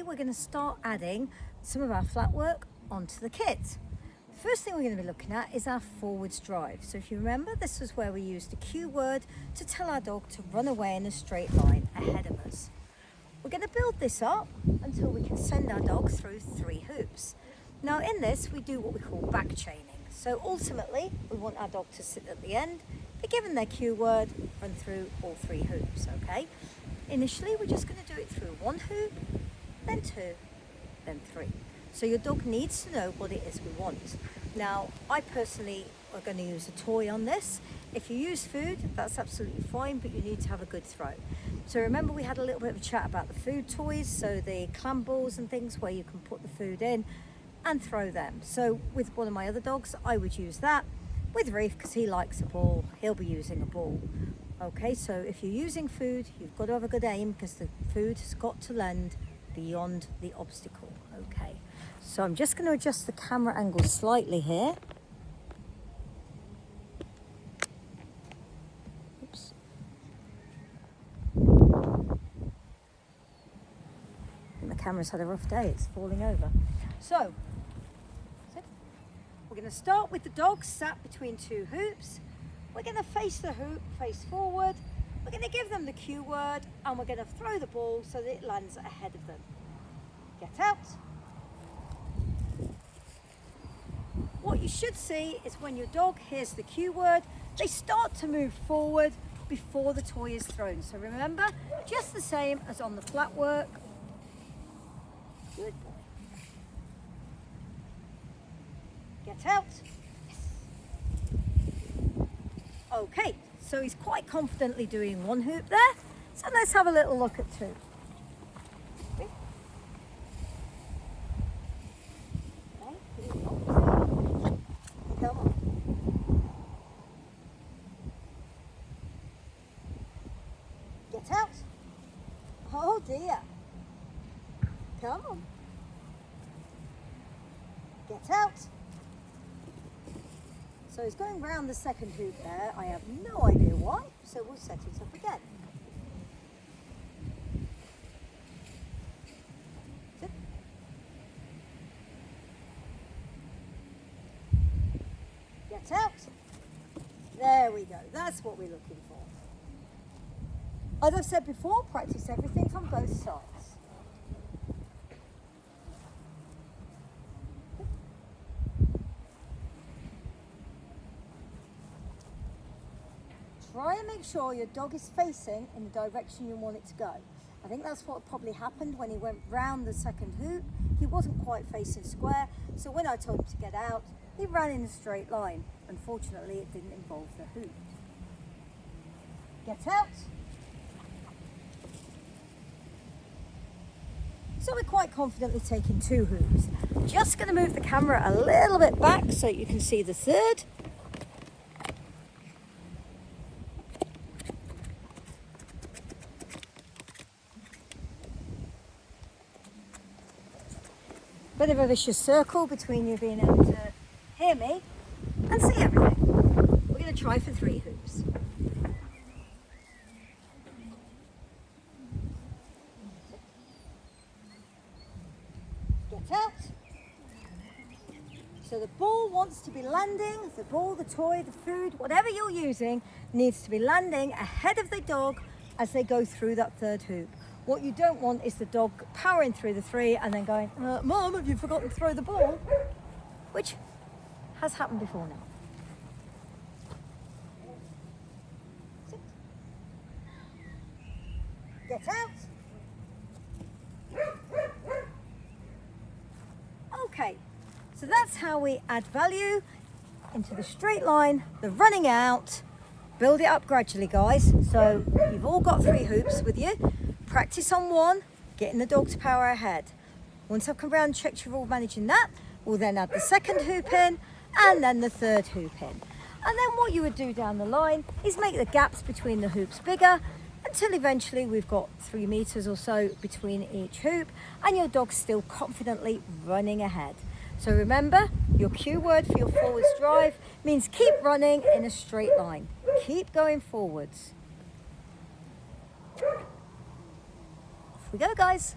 we're going to start adding some of our flat work onto the kit. First thing we're going to be looking at is our forwards drive. So if you remember, this was where we used the cue word to tell our dog to run away in a straight line ahead of us. We're going to build this up until we can send our dog through 3 hoops. Now in this, we do what we call back chaining. So ultimately, we want our dog to sit at the end, be given their cue word, run through all 3 hoops, okay? Initially, we're just going to do it through 1 hoop, then 2, then 3. So your dog needs to know what it is we want. Now, I personally are going to use a toy on this. If you use food, that's absolutely fine, but you need to have a good throw. So remember, we had a little bit of a chat about the food toys, so the clam balls and things where you can put the food in and throw them. So with one of my other dogs, I would use that. With Reef, because he likes a ball, he'll be using a ball. Okay, so if you're using food, you've got to have a good aim because the food has got to land beyond the obstacle. Okay, so I'm just going to adjust the camera angle slightly here. Oops. The camera's had a rough day, it's falling over. So we're going to start with the dog sat between 2 hoops. We're going to face the hoop, face forward. We're going to give them the cue word and we're going to throw the ball so that it lands ahead of them. Get out. What you should see is when your dog hears the cue word, they start to move forward before the toy is thrown. So remember, just the same as on the flat work. Good boy. Get out. Okay, so he's quite confidently doing 1 hoop there. So let's have a little look at 2. Okay. Come on. Get out. Oh dear. Come on. Get out. So he's going round the second hoop there. I have no idea why, so we'll set it up again. Sit. Get out. There we go. That's what we're looking for. As I've said before, practice everything from both sides. Try and make sure your dog is facing in the direction you want it to go. I think that's what probably happened when he went round the second hoop. He wasn't quite facing square, so when I told him to get out, he ran in a straight line. Unfortunately, it didn't involve the hoop. Get out. So we're quite confidently taking 2 hoops. Just going to move the camera a little bit back so you can see the third. Bit of a vicious circle between you being able to hear me and see everything. We're going to try for 3 hoops. Get out. So the ball wants to be landing, the ball, the toy, the food, whatever you're using needs to be landing ahead of the dog as they go through that 3rd hoop. What you don't want is the dog powering through the 3 and then going, Mom, have you forgotten to throw the ball? Which has happened before now. Sit. Get out. Okay, so that's how we add value into the straight line, the running out. Build it up gradually, guys. So you've all got 3 hoops with you. Practice on 1, getting the dog to power ahead. Once I've come around and checked you're all managing that, we'll then add the 2nd hoop in and then the 3rd hoop in. And then what you would do down the line is make the gaps between the hoops bigger until eventually we've got 3 meters or so between each hoop and your dog's still confidently running ahead. So remember, your cue word for your forwards drive means keep running in a straight line. Keep going forwards. Off we go, guys.